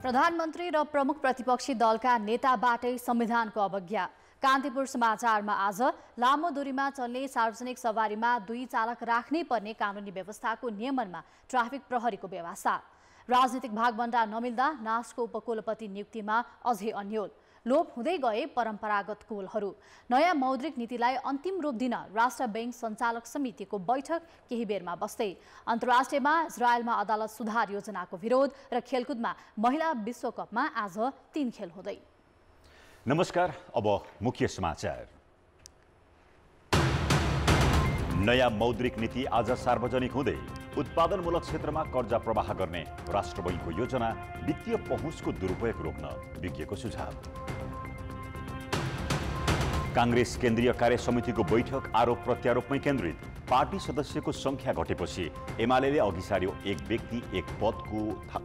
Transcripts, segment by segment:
प्रधानमन्त्री र प्रमुख प्रतिपक्षी दलका नेताबाटै संविधानको अवज्ञा। कान्तिपुर समाचारमा आज लामो दूरीमा चल्ने सार्वजनिक सवारीमा 2 चालक राख्नै पर्ने कानुनी व्यवस्थाको नियमनमा ट्राफिक प्रहरीको व्यवस्था। राजनीतिक भागभण्डा नमिल्दा नासको उपकुलपति नियुक्तिमा अझै अन्यल। लोप हुँदै गए परम्परागत कुलहरू। नयाँ मौद्रिक नीतिलाई अन्तिम रूप दिन राष्ट्र बैंक सञ्चालक समितिको बैठक केही बेरमा बस्दै। अन्तर्राष्ट्रियमा इजरायलमा अदालत सुधार योजनाको विरोध र खेलकुदमा महिला विश्वकपमा आज 3 खेल हुँदै। नमस्कार, अब मुख्य समाचार। नयाँ मौद्रिक नीति आज सार्वजनिक हुँदै उत्पादनमूलक क्षेत्रमा कर्जा प्रवाह गर्ने राष्ट्र बैंकको योजना वित्तीय पहुँचको दुरुपयोग रोक्न विज्ञको सुझाव। कांग्रेस केन्द्रीय कार्य समितिको बैठक आरोप प्रत्यारोपमै केन्द्रित। पार्टी सदस्यको संख्या घटेपछि एमालेले अघि सार्यो एक व्यक्ति एक पदको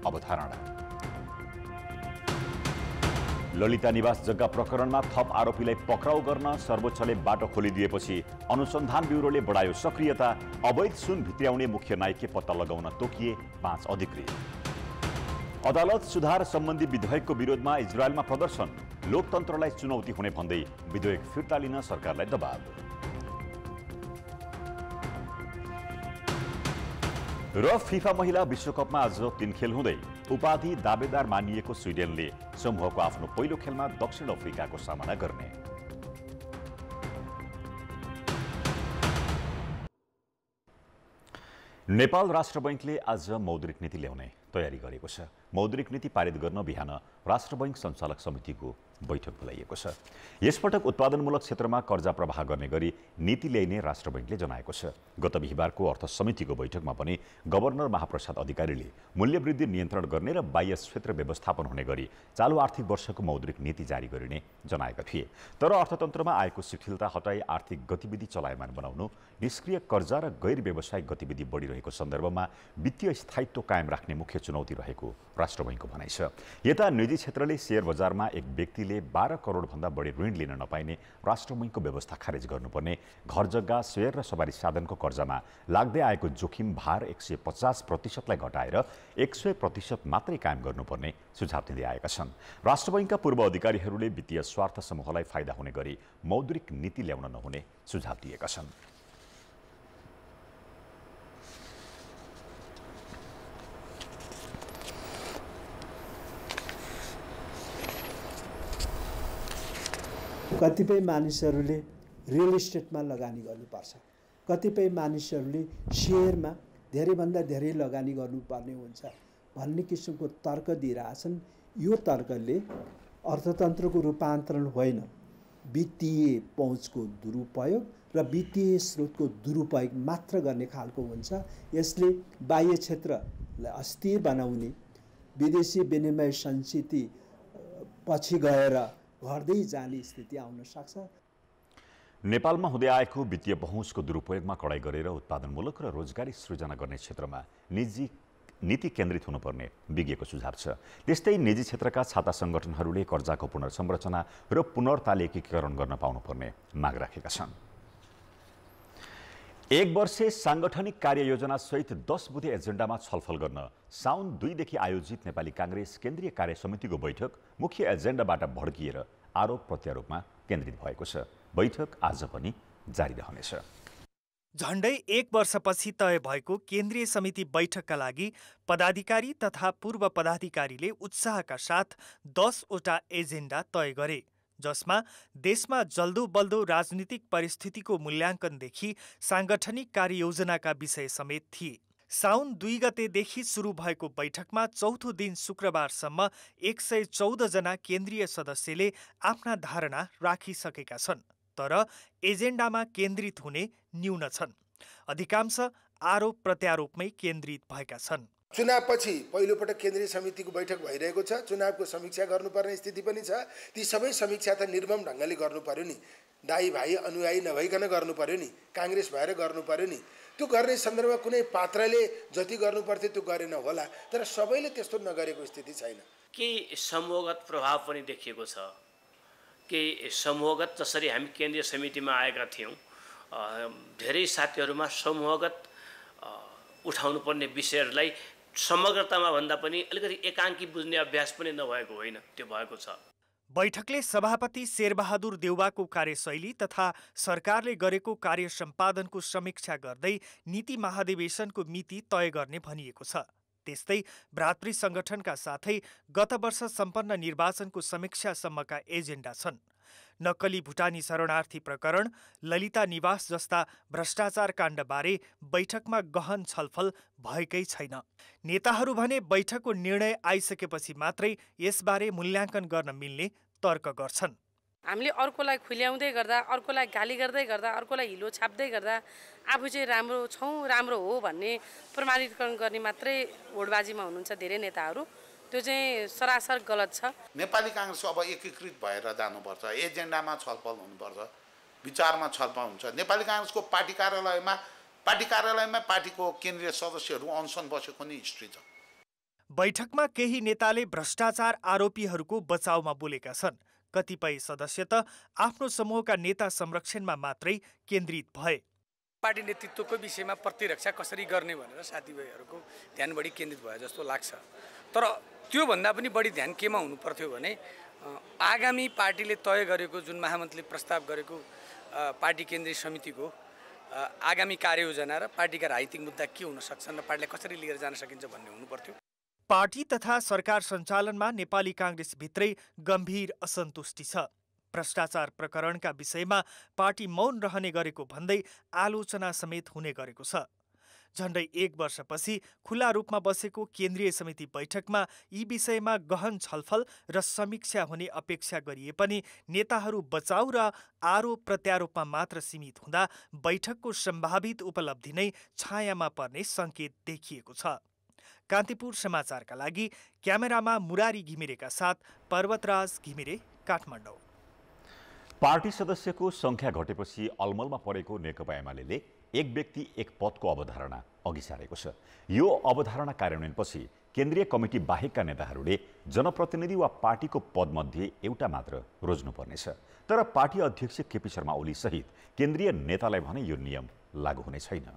अवधारणा। ललिता निवास जग्गा प्रकरणमा थप आरोपीलाई पक्राउ गर्न सर्वोच्चले बाटो खोलिदिएपछि अनुसन्धान ब्युरोले बढायो सक्रियता। अवैध सुन भित्र्याउने मुख्य नायकले पत्ता लगाउन तोकिए 5 अधिकृत। अदालत सुधार सम्बन्धी विधेयकको विरोधमा इजरायलमा प्रदर्शन। लोकतन्त्रलाई चुनौती हुने भन्दै विधेयक फिर्ता लिन सरकारलाई दबाव। र फिफा महिला विश्वकपमा आज 3 खेल हुँदै उपाधि दावेदार मानिएको स्विडेनले समूहको आफ्नो पहिलो खेलमा दक्षिण अफ्रिकाको सामना गर्ने। नेपाल राष्ट्र बैंकले आज मौद्रिक नीति ल्याउने तयारी गरेको छ। मौद्रिक नीति पारित गर्न बिहान राष्ट्र बैंक सञ्चालक समितिको बैठक बोलाइएको छ। यसपटक उत्पादनमूलक क्षेत्रमा कर्जा प्रवाह गर्ने गरी नीति ल्याइने राष्ट्र बैंकले जनाएको छ। गत बिहीबारको अर्थ समितिको बैठकमा पनि गभर्नर महाप्रसाद अधिकारीले मूल्यवृद्धि नियन्त्रण गर्ने र बाह्य क्षेत्र व्यवस्थापन हुने गरी चालु आर्थिक वर्षको मौद्रिक नीति जारी गरिने जनाएका थिए। तर अर्थतन्त्रमा आएको शिथिलता हटाई आर्थिक गतिविधि चलायमान बनाउनु, निष्क्रिय कर्जा र गैर व्यावसायिक गतिविधि बढिरहेको सन्दर्भमा वित्तीय स्थायित्व कायम राख्ने मुख्य चुनौती रहेको राष्ट्र बैंकको भनाइ छ। यता निजी क्षेत्रले शेयर बजारमा एक व्यक्तिले 12 करोड भन्दा बढी ऋण लिन नपाइने राष्ट्र बैंकको व्यवस्था खारेज गर्नुपर्ने, घर जग्गा, शेयर र सवारी साधनको कर्जामा लाग्दै आएको जोखिम भार 150% घटाएर 100% मात्रै कायम गर्नुपर्ने सुझाव दिँदै आएका छन्। राष्ट्र बैंकका पूर्व अधिकारीहरूले वित्तीय स्वार्थ समूहलाई फाइदा हुने गरी मौद्रिक नीति ल्याउन नहुने सुझाव दिएका छन्। कतिपय मानिसहरूले रियल इस्टेटमा लगानी गर्नुपर्छ, कतिपय मानिसहरूले शेयरमा धेरैभन्दा धेरै लगानी गर्नुपर्ने हुन्छ भन्ने किसिमको तर्क दिइरहेछन्। यो तर्कले अर्थतन्त्रको रूपान्तरण होइन, वित्तीय पहुँचको दुरुपयोग र वित्तीय स्रोतको दुरुपयोग मात्र गर्ने खालको हुन्छ। यसले बाह्य क्षेत्रलाई अस्थिर बनाउने, विदेशी विनिमय संस्कृति पछि गएर घट्दै जाने स्थिति आउन सक्छ। नेपालमा हुँदै आएको वित्तीय पहुँचको दुरुपयोगमा कडाई गरेर उत्पादनमूलक र रोजगारी सृजना गर्ने क्षेत्रमा नीति केन्द्रित हुनुपर्ने विज्ञको सुझाव छ। त्यस्तै निजी क्षेत्रका छाता संगठनहरूले कर्जाको पुनर्संरचना र पुनर्तालिकीकरण गर्न पाउनुपर्ने माग राखेका छन्। 1 वर्षे सांगठनिक कार्ययोजना सहित 10 बुँदे एजेन्डामा छलफल गर्न साउन 2 देखि आयोजित नेपाली कांग्रेस केन्द्रीय कार्य समितिको बैठक मुख्य एजेन्डाबाट भड्किएर आरोप प्रत्यारोपमा केन्द्रित भएको छ। बैठक आज पनि जारी रहनेछ। झण्डै 1 वर्षपछि तय भएको केन्द्रीय समिति बैठकका लागि पदाधिकारी तथा पूर्व पदाधिकारीले उत्साहका साथ 10 वटा एजेन्डा तय गरे, जसमा देशमा जल्दो बल्दो राजनीतिक परिस्थितिको मूल्याङ्कनदेखि सांगठनिक कार्ययोजनाका विषय समेत थिए। साउन 2 गतेदेखि सुरु भएको बैठकमा चौथो दिन शुक्रबारसम्म 114 जना केन्द्रीय सदस्यले आफ्ना धारणा राखिसकेका छन्। तर एजेन्डामा केन्द्रित हुने न्यून छन्। अधिकांश आरोप प्रत्यारोपमै केन्द्रित भएका छन्। चुनावपछि पहिलोपटक केन्द्रीय समितिको बैठक भइरहेको छ। चुनावको समीक्षा गर्नुपर्ने स्थिति पनि छ। ती सबै समीक्षा त निर्मम ढङ्गले गर्नु पर्यो नि, दाई भाइ अनुयायी नभइकन गर्नु पर्यो नि, काङ्ग्रेस भएर गर्नु पर्यो नि। त्यो गर्ने सन्दर्भमा कुनै पात्रले जति गर्नुपर्थ्यो त्यो गरेन होला, तर सबैले त्यस्तो नगरेको स्थिति छैन। केही समूहगत प्रभाव पनि देखिएको छ। केही समूहगत जसरी हामी केन्द्रीय समितिमा आएका थियौँ, धेरै साथीहरूमा समूहगत उठाउनुपर्ने विषयहरूलाई समग्रतामा भन्दा पनि अलिकति एकाङ्की बुझ्ने अभ्यास पनि नभएको होइन, त्यो भएको छ। बैठकले सभापति शेरबहादुर देउवाको कार्यशैली तथा सरकारले गरेको कार्य सम्पादनको समीक्षा गर्दै नीति महाधिवेशनको मिति तय गर्ने भनिएको छ। त्यस्तै भ्रातृ संगठनका साथै गत वर्ष सम्पन्न निर्वाचनको समीक्षासम्मका एजेन्डा छन्। नक्कली भुटानी शरणार्थी प्रकरण, ललिता निवास जस्ता भ्रष्टाचार काण्डबारे बैठकमा गहन छलफल भएकै छैन। नेताहरू भने बैठकको निर्णय आइसकेपछि मात्रै यसबारे मूल्याङ्कन गर्न मिल्ने तर्क गर्छन्। हामीले अर्कोलाई खुल्याउँदै गर्दा, अर्कोलाई गाली गर्दै गर्दा, अर्कोलाई हिलो छाप्दै गर्दा आफू चाहिँ राम्रो छौँ, राम्रो हो भन्ने प्रमाणीकरण गर्ने मात्रै होडबाजीमा हुनुहुन्छ धेरै नेताहरू। त्यो चाहिँ सरासर गलत छ। नेपाली काङ्ग्रेस अब एकीकृत भएर जानुपर्छ, एजेन्डामा छलफल हुनुपर्छ, विचारमा छलफल हुन्छ। नेपाली काङ्ग्रेसको पार्टी कार्यालयमा पार्टीको केन्द्रीय सदस्यहरू अनसन बसेको नि हिस्ट्री छ। बैठकमा केही नेताले भ्रष्टाचार आरोपीहरूको बचाउमा बोलेका छन्। कतिपय सदस्य त आफ्नो समूहका नेता संरक्षणमा मात्रै केन्द्रित भए। पार्टी नेतृत्वको विषयमा प्रतिरक्षा कसरी गर्ने भनेर साथीभाइहरूको ध्यान बढी केन्द्रित भयो जस्तो लाग्छ। तर त्योभन्दा पनि बढी ध्यान केमा हुनु पर्थ्यो भने आगामी पार्टीले तय गरेको, जुन महामन्त्रीले प्रस्ताव गरेको पार्टी केन्द्रीय समितिको आगामी कार्ययोजना र पार्टीका राजनीतिक मुद्दा के हुन सक्छन् र पार्टीलाई कसरी लिएर जान सकिन्छ भन्ने हुनु पर्थ्यो। पार्टी तथा सरकार सञ्चालनमा नेपाली काङ्ग्रेसभित्रै गम्भीर असन्तुष्टि छ। भ्रष्टाचार प्रकरणका विषयमा पार्टी मौन रहने गरेको भन्दै आलोचना समेत हुने गरेको छ। झण्डै 1 वर्षपछि खुला रूपमा बसेको केन्द्रीय समिति बैठकमा यी विषयमा गहन छलफल र समीक्षा हुने अपेक्षा गरिए पनि नेताहरू बचाउ र आरोप प्रत्यारोपमा मात्र सीमित हुँदा बैठकको सम्भावित उपलब्धि नै छायामा पर्ने सङ्केत देखिएको छ। कान्तिपुर समाचारका लागि क्यामेरामा मुरारी घिमिरेका साथ पर्वतराज घिमिरे, काठमाडौँ। पार्टी सदस्यको संख्या घटेपछि अलमलमा परेको नेकपा एमाले एक व्यक्ति एक पदको अवधारणा अघि सारेको छ। यो अवधारणा कार्यान्वयनपछि केन्द्रीय कमिटी बाहेकका नेताहरूले जनप्रतिनिधि वा पार्टीको पदमध्ये एउटा मात्र रोज्नुपर्नेछ। तर पार्टी अध्यक्ष केपी शर्मा ओली सहित केन्द्रीय नेतालाई भने यो नियम लागू हुने छैन।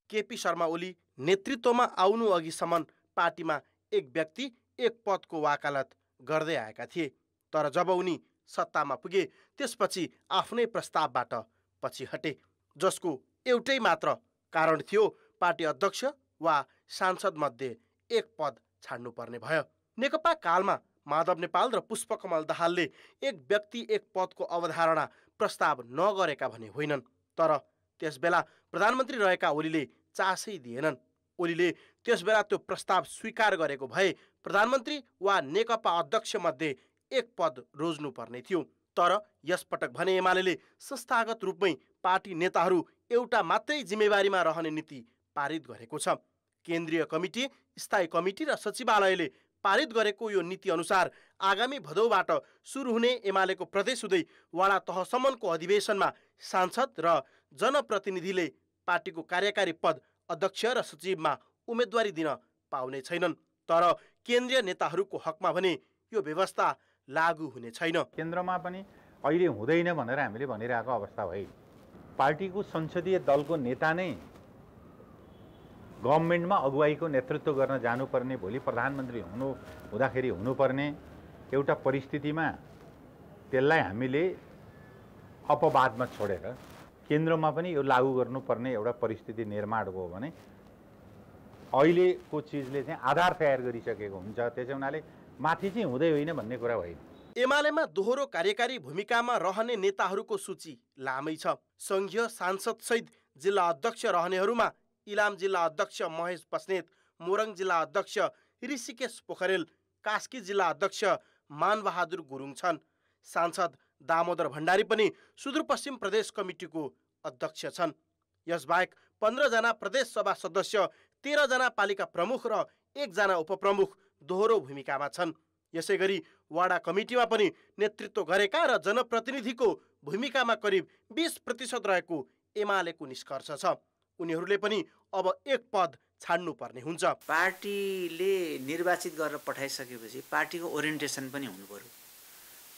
केपी शर्मा ओली नेतृत्वमा आउनु अघिसम्म पार्टीमा एक व्यक्ति एक पदको वकालत गर्दै आएका थिए। तर जब उनी सत्तामा पुगे त्यसपछि आफ्नै प्रस्तावबाट पछि हटे, जसको एउटै मात्र कारण थियो पार्टी अध्यक्ष वा सांसद मध्ये एक पद छाड्नुपर्ने भयो। नेकपा कालमा माधव नेपाल र पुष्पकमल दाहालले एक व्यक्ति एक पदको अवधारणा प्रस्ताव नगरेका भने होइनन्। तर त्यसबेला प्रधानमन्त्री रहेका ओलीले चासै दिएनन्। ओलीले त्यसबेला त्यो प्रस्ताव स्वीकार गरेको भए प्रधानमन्त्री वा नेकपा अध्यक्ष मध्ये एक पद रोज्नुपर्ने थियो। तर यसपटक भने एमाले संस्थागत रूपमै पार्टी नेताहरू एउटा मात्रै जिम्मेवारीमा रहने नीति पारित गरेको छ। केन्द्रीय कमिटी, स्थायी कमिटी र सचिवालयले पारित गरेको यो नीति अनुसार आगामी भदौबाट सुरु हुने एमालेको प्रदेश हुँदै वडा तहसम्मको अधिवेशनमा सांसद र जनप्रतिनिधिले पार्टीको कार्यकारी पद अध्यक्ष र सचिवमा उम्मेदवारी दिन पाउने छैनन्। तर केन्द्रीय नेताहरूको हकमा भने यो व्यवस्था लागू हुने छैन। केन्द्रमा पनि अहिले हुँदैन भनेर हामीले भनिरहेको अवस्था भए पार्टीको संसदीय दलको नेता नै गभर्नमेन्टमा अगुवाईको नेतृत्व गर्न जानुपर्ने, भोलि प्रधानमन्त्री हुँदाखेरि हुनुपर्ने एउटा परिस्थितिमा त्यसलाई हामीले अपवादमा छोडेर केन्द्रमा पनि यो लागू गर्नुपर्ने एउटा परिस्थिति निर्माण भयो भने अहिलेको चिजले चाहिँ आधार तयार गरिसकेको हुन्छ। त्यसै हुनाले माथि चाहिँ हुँदै होइन भन्ने कुरा होइन। एमालेमा दोहोरो कार्यकारी भूमिकामा रहने नेताहरूको सूची लामै छ। संघीय सांसद सहित जिल्ला अध्यक्ष रहनेहरूमा इलाम जिल्ला अध्यक्ष महेश बस्नेत, मोरङ जिल्ला अध्यक्ष ऋषिकेश पोखरेल, कास्की जिल्ला अध्यक्ष मानबहादुर गुरुङ छन्। सांसद दामोदर भण्डारी पनि सुदूरपश्चिम प्रदेश कमिटीको अध्यक्ष छन्। यसबाहेक 15 जना प्रदेश सभा सदस्य, 13 जना पालिका प्रमुख र 1 जना उपप्रमुख दोहोरो भूमिकामा छन्। यसैगरी वडा कमिटीमा पनि नेतृत्व गरेका र जनप्रतिनिधिको भूमिकामा करिब 20% रहेको एमालेको निष्कर्ष छ। उनीहरूले पनि अब एक पद छाड्नुपर्ने हुन्छ। पार्टीले निर्वाचित गरेर पठाइसकेपछि पार्टीको ओरिएन्टेसन पनि हुनु पर्यो,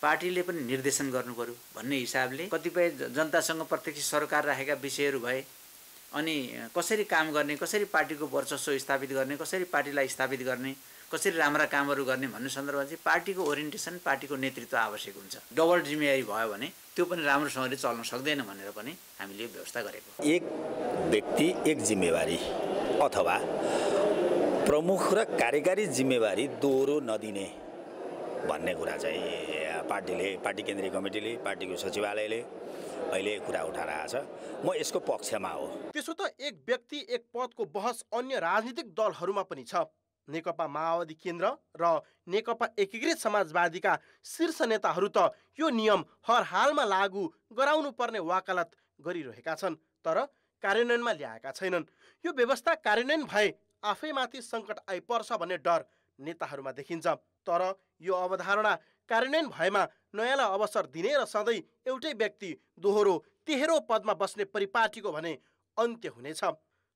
पार्टीले पनि निर्देशन गर्नु पर्यो भन्ने हिसाबले कतिपय जनतासँग प्रत्यक्ष सरकार राखेका विषयहरू भए अनि कसरी काम गर्ने, कसरी पार्टीको वर्चस्व स्थापित गर्ने, कसरी पार्टीलाई स्थापित गर्ने, कसरी राम्रा कामहरू गर्ने भन्ने सन्दर्भमा चाहिँ पार्टीको ओरिएन्टेसन, पार्टीको नेतृत्व आवश्यक हुन्छ। डबल जिम्मेवारी भयो भने त्यो पनि राम्रोसँगले चल्न सक्दैन भनेर पनि हामीले व्यवस्था गरेको। एक व्यक्ति एक जिम्मेवारी अथवा प्रमुख र कार्यकारी जिम्मेवारी दोहोरो नदिने भन्ने कुरा चाहिँ पार्टी केन्द्रीय कमिटीले, पार्टीको सचिवालयले अहिले कुरा उठाइरहेछ। म यसको पक्षमा हो। त्यसो त एक व्यक्ति एक पदको बहस अन्य राजनीतिक दलहरूमा पनि छ। नेकपा माओवादी केन्द्र र नेकपा एकीकृत समाजवादीका शीर्ष नेताहरू त यो नियम हर हालमा लागू गराउनु पर्ने वकालत गरिरहेका छन्, तर कार्यान्वयनमा ल्याएका छैनन्। यो व्यवस्था कार्यान्वयन भए आफैमाथि सङ्कट आइपर्छ भन्ने डर नेताहरूमा देखिन्छ। तर यो अवधारणा कार्यान्वयन भएमा नयाँलाई अवसर दिने र सधैँ एउटै व्यक्ति दोहोरो तेह्रो पदमा बस्ने परिपाटीको भने अन्त्य हुनेछ।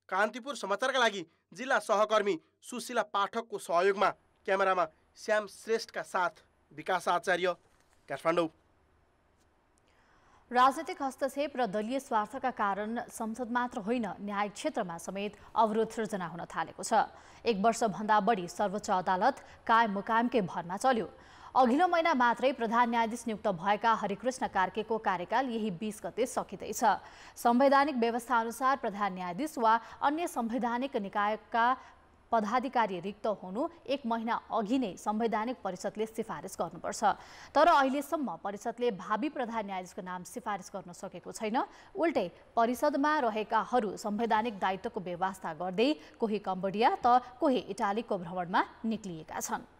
कान्तिपुर समाचारका लागि जिल्ला सहकर्मी सुशीला पाठकको सहयोगमा क्यामेरामा श्याम श्रेष्ठका साथ विकास आचार्य, काठमाडौँ। राजनीतिक हस्तक्षेप र दलीय स्वार्थका कारण संसद मात्र होइन, न्यायिक क्षेत्रमा समेत अवरोध सृजना हुन थालेको छ। 1 वर्षभन्दा बढी सर्वोच्च अदालत कायम मुकायमकै भरमा चल्यो। अघिल्लो महिना मात्रै प्रधान न्यायाधीश नियुक्त भएका हरिकृष्ण कार्केको कार्यकाल यही 20 गते सकिँदैछ। संवैधानिक व्यवस्था अनुसार प्रधान न्यायाधीश वा अन्य संवैधानिक निकायका पदाधिकारी रिक्त हुनु 1 महिना अघि नै संवैधानिक परिषदले सिफारिस गर्नुपर्छ। तर अहिलेसम्म परिषदले भावी प्रधान न्यायाधीशको नाम सिफारिस गर्न सकेको छैन। उल्टै परिषदमा रहेकाहरू संवैधानिक दायित्वको व्यवस्था गर्दै कोही कम्बोडिया त कोही इटालीको भ्रमणमा निक्लिएका छन्।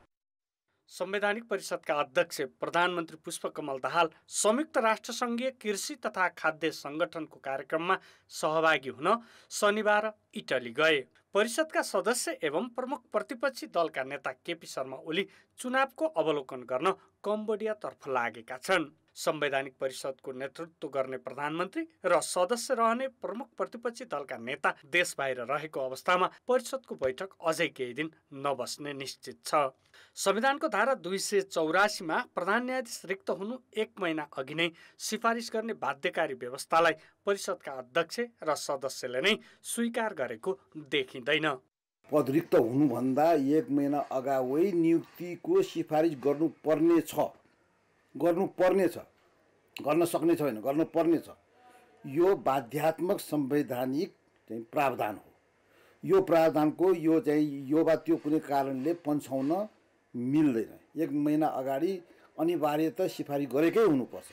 संवैधानिक परिषदका अध्यक्ष प्रधानमन्त्री पुष्पकमल दाहाल संयुक्त राष्ट्रसङ्घीय कृषि तथा खाद्य सङ्गठनको कार्यक्रममा सहभागी हुन शनिबार इटली गए। परिषदका सदस्य एवं प्रमुख प्रतिपक्षी दलका नेता केपी शर्मा ओली चुनावको अवलोकन गर्न कम्बोडियातर्फ लागेका छन्। संवैधानिक परिषदको नेतृत्व गर्ने प्रधानमन्त्री र सदस्य रहने प्रमुख प्रतिपक्षी दलका नेता देश बाहिर रहेको अवस्थामा परिषदको बैठक अझै केही दिन नबस्ने निश्चित छ। संविधानको धारा 284 मा प्रधान न्यायाधीश रिक्त हुनु 1 महिना अघि नै सिफारिस गर्ने बाध्यकारी व्यवस्थालाई परिषदका अध्यक्ष र सदस्यले नै स्वीकार गरेको देखिँदैन। पद रिक्त हुनुभन्दा 1 महिना अगावै नियुक्तिको सिफारिस गर्नुपर्ने छ, गर्न सक्ने छ होइन, गर्नुपर्ने छ। यो बाध्यात्मक संवैधानिक चाहिँ प्रावधान हो। यो प्रावधानको यो वा त्यो कुनै कारणले पन्छाउन मिल्दैन। 1 महिना अगाडि अनिवार्यता सिफारिस गरेकै हुनुपर्छ।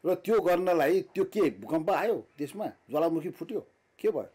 र त्यो गर्नलाई त्यो के भूकम्प आयो देशमा, ज्वालामुखी फुट्यो, के भयो?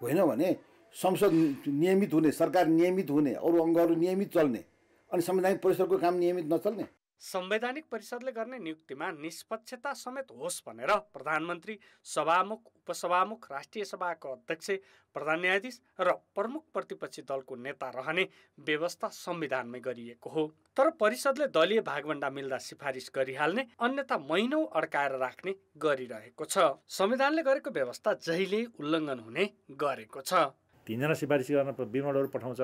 होइन भने संसद नियमित हुने, सरकार नियमित हुने, अरू अङ्गहरू नियमित चल्ने, अनि संवैधानिक परिषदको काम नियमित नचल्ने। संवैधानिक परिषदले गर्ने नियुक्तिमा निष्पक्षता समेत होस् भनेर प्रधानमन्त्री, सभामुख, उपसभामुख, राष्ट्रिय सभाको अध्यक्ष, प्रधान न्यायाधीश र प्रमुख प्रतिपक्षी दलको नेता रहने व्यवस्था संविधानमै गरिएको हो। तर परिषदले दलीय भागभण्डा मिल्दा सिफारिस गरिहाल्ने, अन्यथा महिनौं अड्काएर राख्ने गरिरहेको छ। संविधानले गरेको व्यवस्था जहिले उल्लङ्घन हुने गरेको छ। 3 जना सिफारिस गर्न विमोडहरू पठाउँछ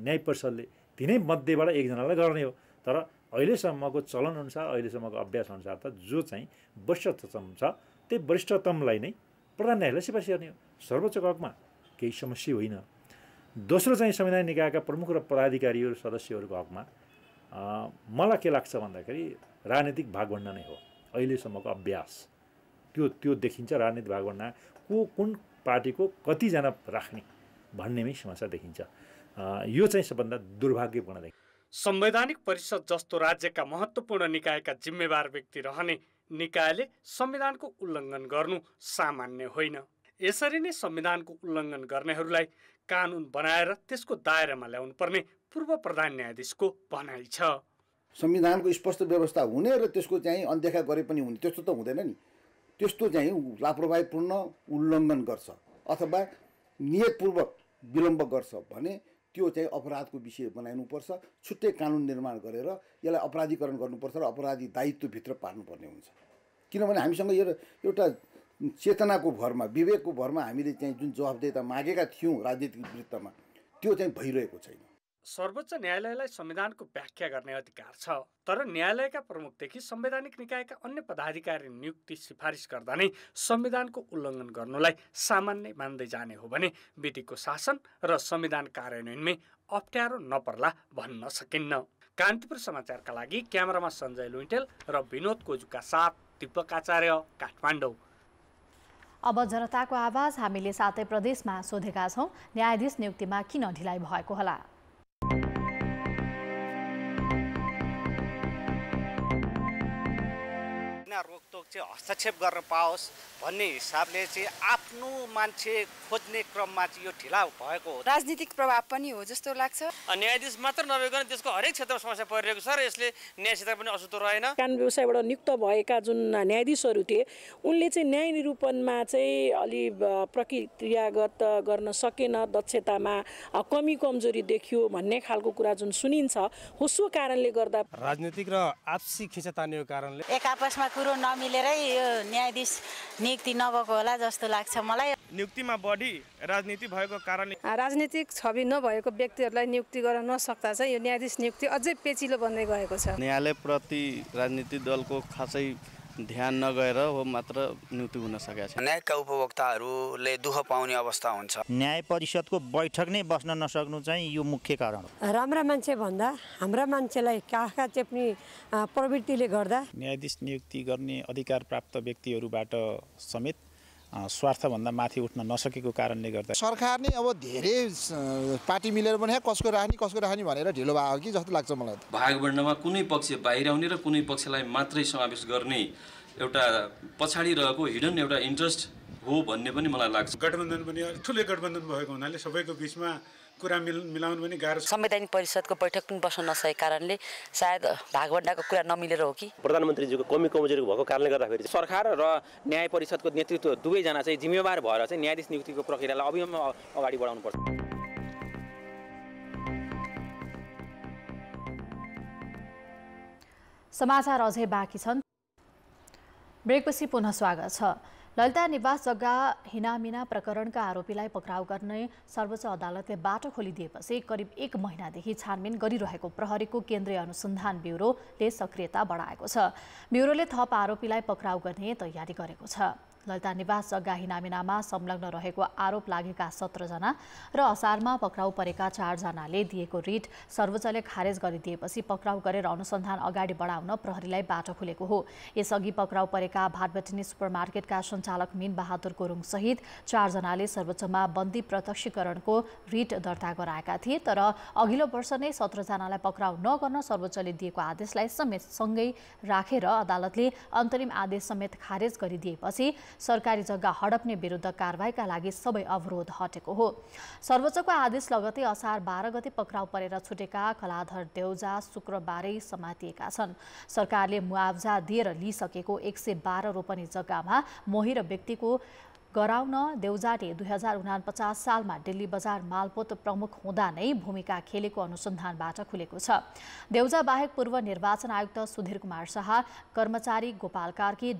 न्याय परिषदले, तिनै मध्येबाट 1 जनालाई गर्ने हो। तर अहिलेसम्मको चलन अनुसार, अहिलेसम्मको अभ्यास अनुसार त जो चाहिँ वरिष्ठतम छ त्यही वरिष्ठतमलाई नै प्रधान न्यायाधीशले सिफारिस गर्ने हो। सर्वोच्चको हकमा केही समस्या होइन। दोस्रो चाहिँ संवैधानिक निकायका प्रमुख र पदाधिकारीहरू सदस्यहरूको हकमा मलाई के लाग्छ भन्दाखेरि राजनीतिक भागभण्डा नै हो। अहिलेसम्मको अभ्यास त्यो देखिन्छ। राजनीतिक भागभण्डा कुन पार्टीको कतिजना राख्ने भन्नेमै समस्या देखिन्छ। यो चाहिँ सबभन्दा दुर्भाग्यपूर्ण देखिन्छ। संवैधानिक परिषद जस्तो राज्यका महत्त्वपूर्ण निकायका जिम्मेवार व्यक्ति रहने निकायले संविधानको उल्लङ्घन गर्नु सामान्य होइन। यसरी नै संविधानको उल्लङ्घन गर्नेहरूलाई कानुन बनाएर त्यसको दायरामा ल्याउनु पर्ने पूर्व प्रधान न्यायाधीशको भनाइ छ। संविधानको स्पष्ट व्यवस्था हुने र त्यसको चाहिँ अनदेखा गरे पनि हुने, त्यस्तो त हुँदैन नि। त्यस्तो चाहिँ लापरवाहीपूर्ण उल्लङ्घन गर्छ अथवा नियतपूर्वक विलम्ब गर्छ भने त्यो चाहिँ अपराधको विषय बनाउनुपर्छ। छुट्टै कानुन निर्माण गरेर यसलाई अपराधीकरण गर्नुपर्छ र अपराधी दायित्वभित्र पार्नुपर्ने हुन्छ। किनभने हामीसँग एउटा चेतनाको भरमा, विवेकको भरमा हामीले चाहिँ जुन जवाबदेता मागेका थियौँ राजनीतिक वृत्तमा, त्यो चाहिँ भइरहेको छैन। सर्वोच्च न्यायालयलाई संविधानको व्याख्या गर्ने अधिकार छ, तर न्यायालयका प्रमुखदेखि संवैधानिक निकायका अन्य पदाधिकारी नियुक्ति सिफारिस गर्दा नै संविधानको उल्लङ्घन गर्नुलाई सामान्य मान्दै जाने हो भने विधिको शासन र संविधान कार्यान्वयनमै अप्ठ्यारो नपर्ला भन्न सकिन्न। कान्तिपुर समाचारका लागि क्यामेरामा सञ्जय लुइटेल र विनोद कोजुका साथ दीपक आचार्य, काठमाडौँ। अब जनताको आवाज हामीले सातै प्रदेशमा सोधेका छौँ, न्यायाधीश नियुक्तिमा किन ढिलाइ भएको होला? रोकटोक चाहिँ हस्तक्षेप गर्न पाओस् भन्ने हिसाबले चाहिँ आफ्नो मान्छे खोज्ने क्रममा चाहिँ यो ढिला भएको हो। राजनीतिक प्रभाव पनि हो जस्तो लाग्छ। न्यायाधीश मात्र नभइकन त्यसको हरेक क्षेत्रमा समस्या परिरहेको छ र यसले न्याय क्षेत्र पनि अछुतो रहेन। कानुन व्यवसायबाट नियुक्त भएका जुन न्यायाधीशहरू थिए उनले चाहिँ न्याय निरूपणमा चाहिँ अलि प्रक्रियागत गर्न सकेन, दक्षतामा कमी कमजोरी देखियो भन्ने खालको कुरा जुन सुनिन्छ हो। सो कारणले गर्दा राजनीतिक र आपसी खिचतानीको कारणले एक आपसमा कुरो नमिलेरै यो न्यायाधीश नियुक्ति नभएको होला जस्तो लाग्छ मलाई। नियुक्तिमा बढी राजनीति भएको कारणले राजनीतिक छवि नभएको व्यक्तिहरूलाई नियुक्ति गर्न नसक्दा चाहिँ यो न्यायाधीश नियुक्ति अझै पेचिलो बन्दै गएको छ। न्यायालयप्रति राजनीतिक दलको खासै ध्यान नगएर हो मात्र नियुक्ति हुन सकेको छ। न्यायका उपभोक्ताहरूले दुःख पाउने अवस्था हुन्छ। न्याय परिषदको बैठक नै बस्न नसक्नु चाहिँ यो मुख्य कारण हो। राम्रा मान्छे भन्दा हाम्रा मान्छेलाई काखा चेप्ने प्रवृत्तिले गर्दा न्यायाधीश नियुक्ति गर्ने अधिकार प्राप्त व्यक्तिहरूबाट समेत स्वार्थभन्दा माथि उठ्न नसकेको कारणले गर्दा सरकार नै अब धेरै पार्टी मिलेर पनि कसको राख्ने भनेर ढिलो भयो कि जस्तो लाग्छ मलाई। भागबण्डमा कुनै पक्ष बाहिर आउने र कुनै पक्षलाई मात्रै समावेश गर्ने एउटा पछाडि रहेको हिडन एउटा इन्ट्रेस्ट हो भन्ने पनि मलाई लाग्छ। गठबन्धन पनि ठुलो गठबन्धन भएको हुनाले सबैको बिचमा कुरा मिलाउनु पनि गाह्रो छ। संवैधानिक परिषदको बैठक पनि बस्न नसकेको कारणले सायद भागवण्डाको कुरा नमिलेर हो कि प्रधानमन्त्रीजीको कमी कमजोरी भएको कारणले गर्दाखेरि सरकार र न्याय परिषदको नेतृत्व दुवैजना चाहिँ जिम्मेवार भएर चाहिँ न्यायाधीश नियुक्तिको प्रक्रियालाई अविलम्ब अगाडि बढाउनु पर्छ। समाचार अझै बाँकी छन्, ब्रेकपछि पुनः स्वागत छ। ललिता निवास जग्गा हिनामिना प्रकरणका आरोपीलाई पक्राउ गर्ने सर्वोच्च अदालतले बाटो खोलिदिएपछि करिब 1 महिनादेखि छानबिन गरिरहेको प्रहरीको केन्द्रीय अनुसन्धान ब्युरोले सक्रियता बढाएको छ। ब्युरोले थप आरोपीलाई पक्राउ गर्ने तयारी गरेको छ। ललिता निवास जग्गा हिनामिनामा संलग्न रहेको आरोप लागेका 17 जना र असारमा पक्राउ परेका 4 जनाले दिएको रिट सर्वोच्चले खारेज गरिदिएपछि पक्राउ गरेर अनुसन्धान अगाडि बढाउन प्रहरीलाई बाटो खुलेको हो। यसअघि पक्राउ परेका भाटबेटनी सुपरमार्केटका सञ्चालक मीन बहादुर गुरुङ सहित 4 जनाले सर्वोच्चमा बन्दी प्रत्यक्षीकरणको रिट दर्ता गराएका थिए, तर अघिल्लो वर्ष नै 17 जनालाई पक्राउ नगर्न सर्वोच्चले दिएको आदेशलाई समेत सँगै राखेर अदालतले अन्तरिम आदेश समेत खारेज गरिदिएपछि सरकारी जग्गा हडप्ने विरुद्ध कारबाहीका लागि सबै अवरोध हटेको हो। सर्वोच्चको आदेश लगतै असार 12 गते पक्राउ परेर छुटेका कलाधर देउजा शुक्रबारै समातिएका छन्। सरकारले मुआवजा दिएर लिइसकेको 112 रोपनी जग्गामा मोही र व्यक्तिको गराउन देउजाले 2049 सालमा दिल्ली बजार मालपोत प्रमुख हुँदा नै भूमिका खेलेको अनुसन्धानबाट खुलेको छ। देउजा बाहेक पूर्व निर्वाचन आयुक्त सुधीर कुमार शाह, कर्मचारी गोपाल कार्की,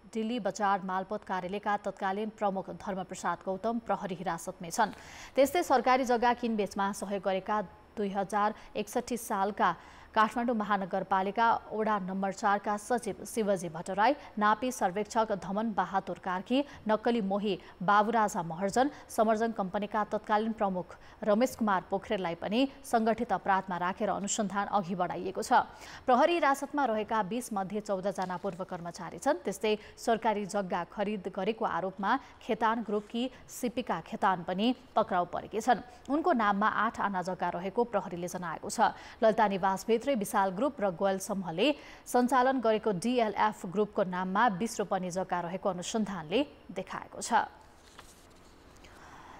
दिल्ली बजार मालपोत कार्यालयका तत्कालीन प्रमुख धर्मप्रसाद गौतम प्रहरी हिरासतमै छन्। त्यस्तै सरकारी जग्गा किनबेचमा सहयोग गरेका 2061 सालका काठमाडौँ महानगरपालिका वडा नम्बर 4 का सचिव शिवजी भट्टराई, नापी सर्वेक्षक धमन बहादुर कार्की, नक्कली मोही बाबुराजा महर्जन, समर्जन कम्पनीका तत्कालीन प्रमुख रमेश कुमार पोखरेललाई पनि संगठित अपराधमा राखेर अनुसन्धान अघि बढाइएको छ। प्रहरी हिरासतमा रहेका 20 मध्ये 14 जना पूर्व कर्मचारी छन्। त्यस्तै सरकारी जग्गा खरिद गरेको आरोपमा खेतान ग्रुपकी सिपिका खेतान पनि पक्राउ परेकी छन्। उनको नाममा 8 आना जग्गा रहेको प्रहरीले जनाएको छ। ललिता निवास विशाल ग्रुप र गोयल समूहले सञ्चालन गरेको DLF ग्रुपको नाममा 20 रोपनी जग्गा रहेको अनुसन्धानले देखाएको छ।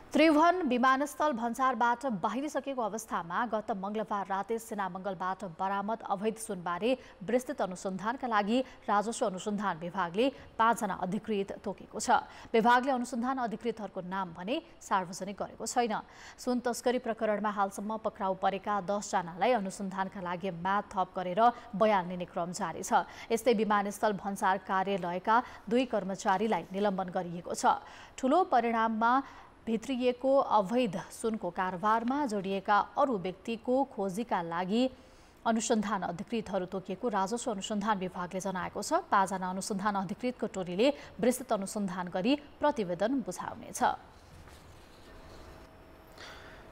त्रिभुवन विमानस्थल भन्सारबाट बाहिरिसकेको अवस्थामा गत मंगलबार राते सेनामंगलबाट बरामद अवैध सुनबारे विस्तृत अनुसन्धानका लागि राजस्व अनुसन्धान विभागले 5 जना अधिकृत तोकेको छ। विभागले अनुसन्धान अधिकृतहरूको नाम भने सार्वजनिक गरेको छैन। सुन तस्करी प्रकरणमा हालसम्म पक्राउ परेका 10 जनालाई अनुसन्धानका लागि म्याद थप गरेर बयान लिने क्रम जारी छ। यस्तै विमानस्थल भन्सार कार्यालयका 2 कर्मचारीलाई निलम्बन गरिएको छ। ठूलो परिणाममा भित्रिएको अवैध सुनको कारोबारमा जोडिएका अरू व्यक्तिको खोजीका लागि अनुसन्धान अधिकृतहरू तोकिएको राजस्व अनुसन्धान विभागले जनाएको छ। 5 जना अनुसन्धान अधिकृतको टोलीले विस्तृत अनुसन्धान गरी प्रतिवेदन बुझाउनेछ।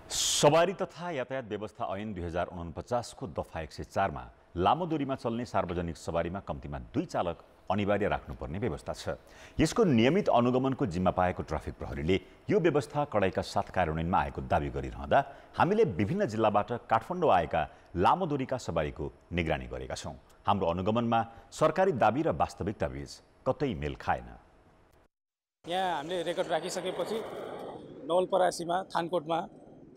सवारी तथा यातायात व्यवस्था ऐन 2049 को दफा 104 मा लामो दूरीमा चल्ने सार्वजनिक सवारीमा कम्तीमा 2 चालक अनिवार्य राख्नुपर्ने व्यवस्था छ। यसको नियमित अनुगमनको जिम्मा पाएको ट्राफिक प्रहरीले यो व्यवस्था कडाइका साथ कार्यान्वयनमा आएको दावी गरिरहँदा हामीले विभिन्न जिल्लाबाट काठमाडौँ आएका लामो दूरीका सवारीको निगरानी गरेका छौँ। हाम्रो अनुगमनमा सरकारी दावी र वास्तविकता बीच कतै मेल खाएन। यहाँ हामीले रेकर्ड राखिसकेपछि नवलपरासीमा, थानकोटमा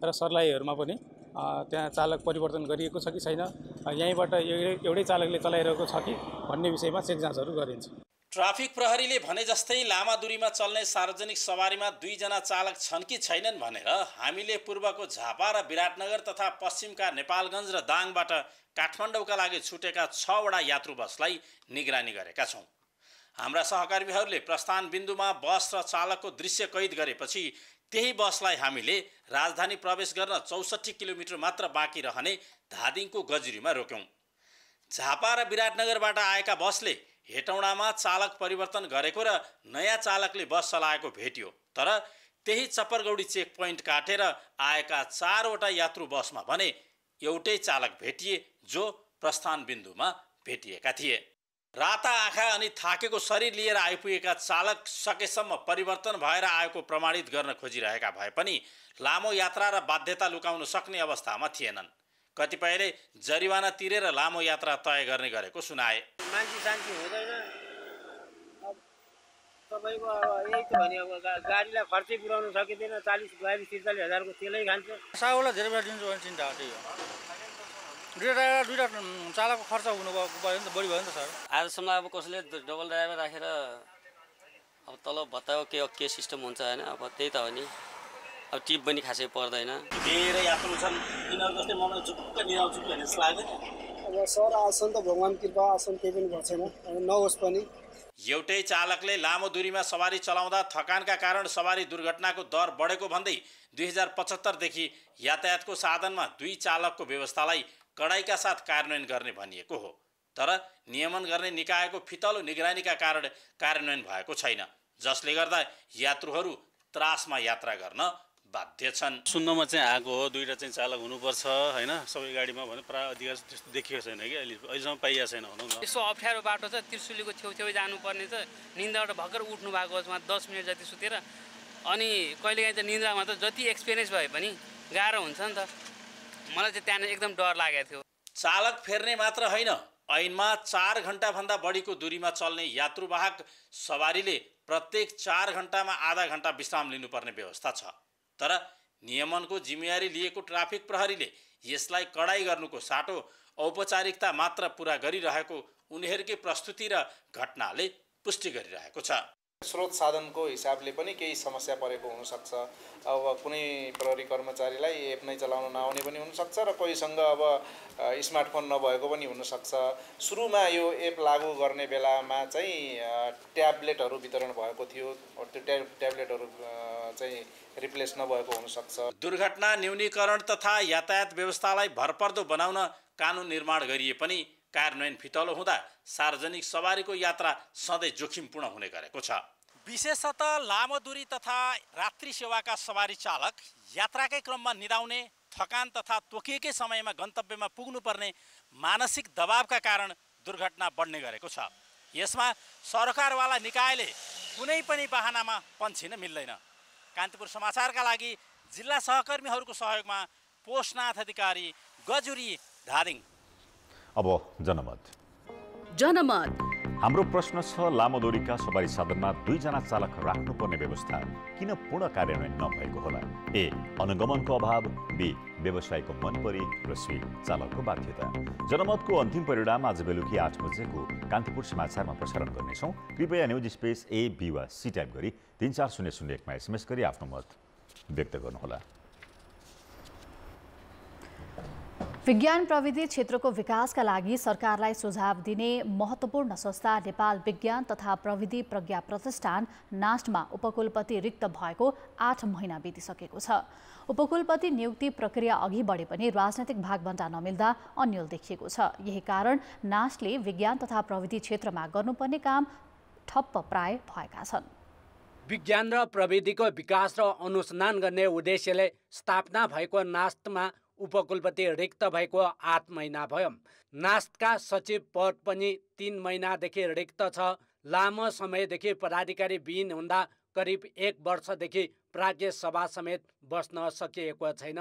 र सर्लाहीहरूमा पनि त्यहाँ चालक परिवर्तन गरिएको छ कि छैन, यहीँबाट एउटै चालकले चलाइरहेको छ कि भन्ने विषयमा चेक जाँचहरू गरिन्छ। ट्राफिक प्रहरीले भने जस्तै लामा दूरीमा चल्ने सार्वजनिक सवारीमा 2 जना चालक छन् कि छैनन् भनेर हामीले पूर्वको झापा र विराटनगर तथा पश्चिमका नेपालगञ्ज र दाङबाट काठमाडौँका लागि छुटेका 6 वटा यात्रु बसलाई निगरानी गरेका छौँ। हाम्रा सहकर्मीहरूले प्रस्थान बिन्दुमा बस र चालकको दृश्य कैद गरेपछि त्यही बसलाई हामीले राजधानी प्रवेश गर्न 64 किलोमिटर मात्र बाँकी रहने धादिङको गजुरीमा रोक्यौँ। झापा र विराटनगरबाट आएका बसले हेटौडामा चालक परिवर्तन गरेको र नयाँ चालकले बस चलाएको भेटियो। तर त्यही चप्परगौडी चेक पोइन्ट काटेर आएका 4 वटा यात्रु बसमा भने एउटै चालक भेटिए जो प्रस्थान बिन्दुमा भेटिएका थिए। राता आँखा अनि थाकेको शरीर लिएर आइपुगेका चालक सकेसम्म परिवर्तन भएर आएको प्रमाणित गर्न खोजिरहेका भए पनि लामो यात्रा र बाध्यता लुकाउन सक्ने अवस्थामा थिएनन्। कतिपयले जरिवाना तिरेर लामो यात्रा तय गर्ने गरेको सुनाए। मान्छे शान्ति हुँदैन, तपाईँको यही त भने अब गाडीलाई खर्चै पुऱ्याउन सकिँदैन, 40-42-43 हजारको तेलै खान्छ। साउला धेरै बेला दिन्छु भने चिन्ता त्यही हो। दुईवटा चालकको खर्च हुनुभयो भयो नि त, बढी भयो नि त सर। आजसम्म अब कसैले डबल ड्राइभर राखेर अब तल भत्ताको के सिस्टम हुन्छ होइन, अब त्यही त हो नि। अब टिप पनि खासै पर्दैन। धेरै यात्रु छन्, यिनीहरू जस्तै मलाई झुक्क निराउँछु भन्ने जस्तो लाग्दैन। अब सर आसन त भगवान् कृपा, आसन केही पनि भएको छैन, नहोस् पनि। एउटै चालकले लामो दूरीमा सवारी चलाउँदा थकानका कारण सवारी दुर्घटनाको दर बढेको भन्दै 2075 देखि यातायातको साधनमा 2 चालकको व्यवस्थालाई कडाइका साथ कार्यान्वयन गर्ने भनिएको हो। तर नियमन गर्ने निकायको फितलो निगरानीका कारण कार्यान्वयन भएको छैन, जसले गर्दा यात्रुहरू त्रासमा यात्रा गर्न बाध्य छन्। सुन्नमा चाहिँ आएको हो 2टा चाहिँ चालक हुनुपर्छ होइन, सबै गाडीमा भने प्राय अधिकार त्यस्तो देखिएको छैन कि अहिलेसम्म पाइएको छैन भनौँ न। यसो अप्ठ्यारो बाटो छ, त्रिशुलीको छेउछेउ जानुपर्ने छ, निन्द्राबाट भर्खर उठ्नु भएको छ, 10 मिनट जति सुतेर, अनि कहिलेकाहीँ त निन्द्रामा त जति एक्सपिरियन्स भए पनि गाह्रो हुन्छ नि त। मलाई चाहिँ त्यहाँ एकदम डर लागेको थियो। चालक फेर्ने मात्र होइन, ऐनमा 4 घण्टाभन्दा बढीको दूरीमा चल्ने यात्रुवाहक सवारीले प्रत्येक 4 घण्टामा आधा घण्टा विश्राम लिनुपर्ने व्यवस्था छ। तर नियमनको जिम्मेवारी लिएको ट्राफिक प्रहरीले यसलाई कडाई गर्नुको साटो औपचारिकता मात्र पुरा गरिरहेको उनीहरूकै प्रस्तुति र घटनाले पुष्टि गरिरहेको छ। स्रोत साधनको हिसाबले पनि केही समस्या परेको हुनसक्छ। अब कुनै प्रहरी कर्मचारीलाई एप नै चलाउन नआउने पनि हुनसक्छ र कोहीसँग अब स्मार्टफोन नभएको पनि हुनसक्छ। सुरुमा यो एप लागू गर्ने बेलामा चाहिँ ट्याब्लेटहरू वितरण भएको थियो, त्यो ट्याब्लेटहरू चाहिँ रिप्लेस नभएको हुनसक्छ। दुर्घटना न्यूनीकरण तथा यातायात व्यवस्थालाई भरपर्दो बनाउन कानुन निर्माण गरिए पनि कार्यान्वयन फितलो हुँदा सार्वजनिक सवारीको यात्रा सधैँ जोखिमपूर्ण हुने गरेको छ। विशेषतः लामो दूरी तथा रात्रि सेवाका सवारी चालक यात्राकै क्रममा निदाउने थकान तथा तोकिएकै समयमा गन्तव्यमा पुग्नुपर्ने मानसिक दबावका कारण दुर्घटना बढ्ने गरेको छ। यसमा सरकारवाला निकायले कुनै पनि बहानामा पन्छिन मिल्दैन। कान्तिपुर समाचारका लागि जिल्ला सहकर्मीहरूको सहयोगमा पोषनाथ अधिकारी, गजुरी, धादिङ। अब जनमत। हाम्रो प्रश्न छ, लामो दूरीका सवारी साधनमा 2 जना चालक राख्नुपर्ने व्यवस्था किन पूर्ण कार्यान्वयन नभएको होला? ए, अनुगमनको अभाव, बी, व्यवसायको मनपरी, र सी, चालकको बाध्यता। जनमतको अन्तिम परिणाम आज बेलुकी 8 बजेको कान्तिपुर समाचारमा प्रसारण गर्नेछौँ। कृपया न्युज स्पेस ए, बी वा सी टाइप गरी 34001 मा SMS गरी आफ्नो मत व्यक्त गर्नुहोला। विज्ञान प्रविधि क्षेत्रको विकासका लागि सरकारलाई सुझाव दिने महत्त्वपूर्ण संस्था नेपाल विज्ञान तथा प्रविधि प्रज्ञा प्रतिष्ठान नास्टमा उपकुलपति रिक्त भएको 8 महिना बितिसकेको छ। उपकुलपति नियुक्ति प्रक्रिया अघि बढे पनि राजनैतिक भागबण्डा नमिल्दा अन्यल देखिएको छ। यही कारण नास्टले विज्ञान तथा प्रविधि क्षेत्रमा गर्नुपर्ने काम ठप्प प्राय भएका छन्। विज्ञान र प्रविधिको विकास र अनुसन्धान गर्ने उद्देश्यले स्थापना भएको नास्टमा उपकुलपति रिक्त भएको 8 महिना भयो। नास्टका सचिव पद पनि 3 महिनादेखि रिक्त छ। लामो समयदेखि पदाधिकारी विहीन हुँदा करिब 1 वर्षदेखि प्राज्ञ सभा समेत बस्न सकिएको छैन,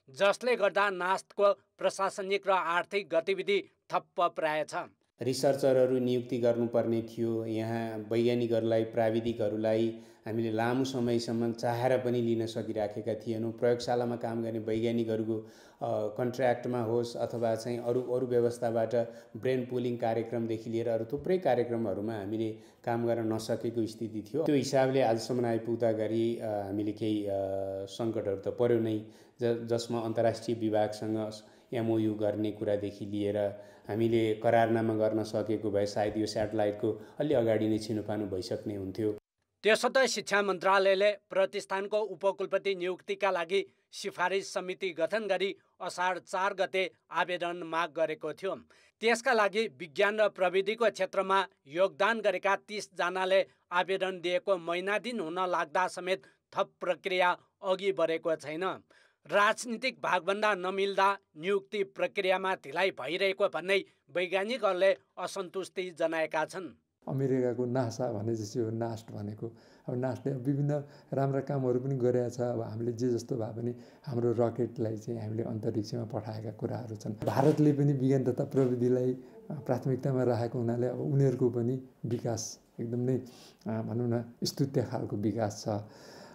जसले गर्दा नास्टको प्रशासनिक र आर्थिक गतिविधि ठप्प प्राय छ। रिसर्चरहरू नियुक्ति गर्नुपर्ने थियो। यहाँ वैज्ञानिकहरूलाई प्राविधिकहरूलाई हामीले लामो समयसम्म चाहेर पनि लिन सकिराखेका थिएनौँ। प्रयोगशालामा काम गर्ने वैज्ञानिकहरूको कन्ट्र्याक्टमा होस् अथवा चाहिँ अरू व्यवस्थाबाट ब्रेन पुलिङ कार्यक्रमदेखि लिएर अरू थुप्रै कार्यक्रमहरूमा हामीले काम गर्न नसकेको स्थिति थियो। त्यो हिसाबले आजसम्म आइपुग्दा गरी हामीले केही सङ्कटहरू त पर्यो नै, जसमा अन्तर्राष्ट्रिय विभागसँग एमओयू गर्ने कुरादेखि लिएर हामीले करारनामा गर्न सकेको भए सायद यो स्याटेलाइटको अलि अगाडि नै छिनोफानो भइसक्ने हुन्थ्यो। त्यसो त शिक्षा मन्त्रालयले प्रतिष्ठानको उपकुलपति नियुक्तिका लागि सिफारिस समिति गठन गरी असार 4 गते आवेदन माग गरेको थियो। त्यसका लागि विज्ञान र प्रविधिको क्षेत्रमा योगदान गरेका 30 जनाले आवेदन दिएको महिना दिन हुन लाग्दा समेत थप प्रक्रिया अघि बढेको छैन। राजनीतिक भागभन्दा नमिल्दा नियुक्ति प्रक्रियामा ढिलाइ भइरहेको भन्दै वैज्ञानिकहरूले असन्तुष्टि जनाएका छन्। अमेरिकाको नासा भने जस्तो हो नास्ट भनेको। अब नास्टले विभिन्न राम्रा कामहरू पनि गरेका छ। अब हामीले जे जस्तो भए पनि हाम्रो रकेटलाई चाहिँ हामीले अन्तरिक्षमा पठाएका कुराहरू छन्। भारतले पनि विज्ञान तथा प्रविधिलाई प्राथमिकतामा राखेको हुनाले अब उनीहरूको पनि विकास एकदम नै भनौँ न स्तुत्य खालको विकास छ।